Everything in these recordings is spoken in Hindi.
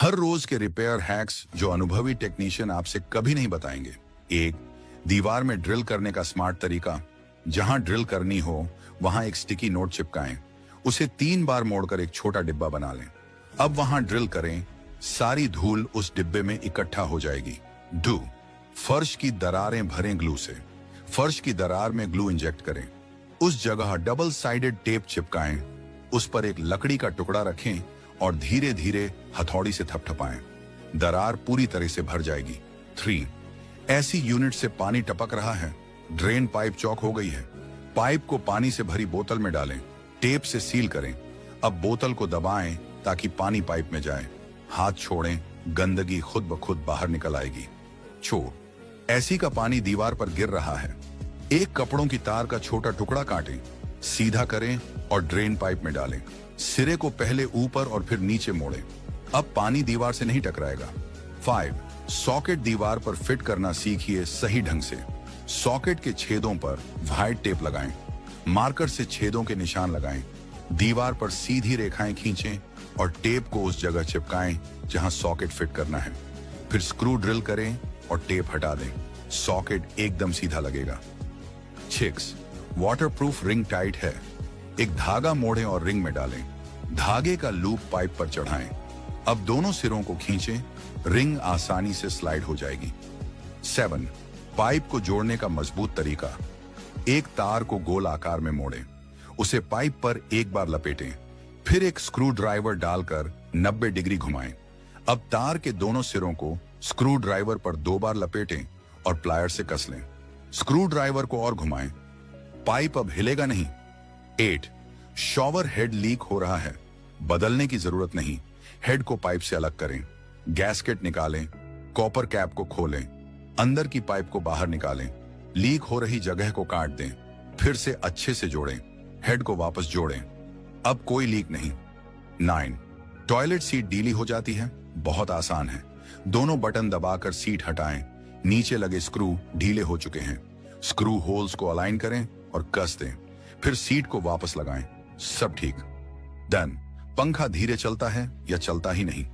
हर रोज के रिपेयर हैक्स जो अनुभवी टेक्नीशियन आपसे कभी नहीं बताएंगे। एक, दीवार में ड्रिल करने का स्मार्ट तरीका। जहां ड्रिल करनी हो वहां एक स्टिकी नोट चिपकाएं, उसे 3 बार मोड़कर एक छोटा डिब्बा बना लें। अब वहां ड्रिल करें, सारी धूल उस डिब्बे में इकट्ठा हो जाएगी। 2, फर्श की दरारें भरें ग्लू से। फर्श की दरार में ग्लू इंजेक्ट करें, उस जगह डबल साइडेड टेप चिपकाएं, उस पर एक लकड़ी का टुकड़ा रखें और धीरे धीरे हथौड़ी से थपथपाएं। दरार पूरी तरह से भर जाएगी। 3, ऐसी यूनिट से पानी टपक रहा है, ड्रेन पाइप चौक हो गई है। पाइप को पानी से भरी बोतल में डालें, टेप से सील करें। अब बोतल को दबाएं ताकि पानी पाइप में जाए। हाथ छोड़ें, गंदगी खुद ब खुद बाहर निकल आएगी। चोर, ऐसी का पानी दीवार पर गिर रहा है, एक कपड़ों की तार का छोटा टुकड़ा काटें, सीधा करें और ड्रेन पाइप में डालें। सिरे को पहले ऊपर और फिर नीचे मोड़ें। अब पानी दीवार से नहीं टकराएगा। 5, सॉकेट दीवार पर फिट करना सीखिए सही ढंग से। सॉकेट के छेदों पर व्हाइट टेप लगाएं, मार्कर से छेदों के निशान लगाएं। दीवार पर सीधी रेखाएं खींचें और टेप को उस जगह चिपकाएं जहां सॉकेट फिट करना है। फिर स्क्रू ड्रिल करें और टेप हटा दें, सॉकेट एकदम सीधा लगेगा। 6, वाटरप्रूफ रिंग टाइट है। एक धागा मोड़ें और रिंग में डालें, धागे का लूप पाइप पर चढ़ाएं। अब दोनों सिरों को खींचें, रिंग आसानी से स्लाइड हो जाएगी। 7, पाइप को जोड़ने का मजबूत तरीका। एक तार को गोल आकार में मोड़ें, उसे पाइप पर एक बार लपेटें, फिर एक स्क्रू ड्राइवर डालकर 90 डिग्री घुमाएं। अब तार के दोनों सिरों को स्क्रू ड्राइवर पर 2 बार लपेटें और प्लायर से कस लें। स्क्रू ड्राइवर को और घुमाएं, पाइप अब हिलेगा नहीं। 8, शॉवर हेड लीक हो रहा है, बदलने की जरूरत नहीं, हेड को पाइप से अलग करें। गैस्केट निकालें, कॉपर कैप को खोलें, अंदर की पाइप को बाहर निकालें, लीक हो रही जगह को काट दें, फिर से अच्छे से जोड़ें, हेड को वापस जोड़ें। अब कोई लीक नहीं। 9, टॉयलेट सीट ढीली हो जाती है, बहुत आसान है, दोनों बटन दबाकर सीट हटाएं, नीचे लगे स्क्रू ढीले हो चुके हैं। स्क्रू होल्स को अलाइन करें और कस दें, फिर सीट को वापस लगाएं, सब ठीक। डन। पंखा धीरे चलता है या चलता ही नहीं,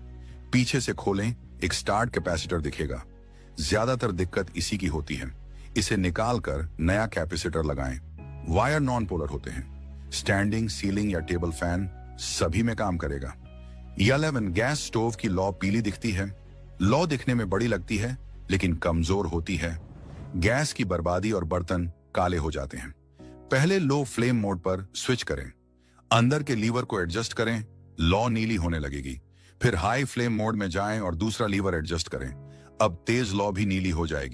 पीछे से खोलें, एक स्टार्ट कैपेसिटर दिखेगा। ज्यादातर दिक्कत इसी की होती है, इसे निकालकर नया कैपेसिटर लगाएं। वायर नॉन पोलर होते हैं, स्टैंडिंग, सीलिंग या टेबल फैन सभी में काम करेगा। 11, गैस स्टोव की लौ पीली दिखती है। लौ दिखने में बड़ी लगती है लेकिन कमजोर होती है। गैस की बर्बादी और बर्तन काले हो जाते हैं। पहले लो फ्लेम मोड पर स्विच करें, अंदर के लीवर को एडजस्ट करें, लौ नीली होने लगेगी। फिर हाई फ्लेम मोड में जाएं और दूसरा लीवर एडजस्ट करें, अब तेज लौ भी नीली हो जाएगी।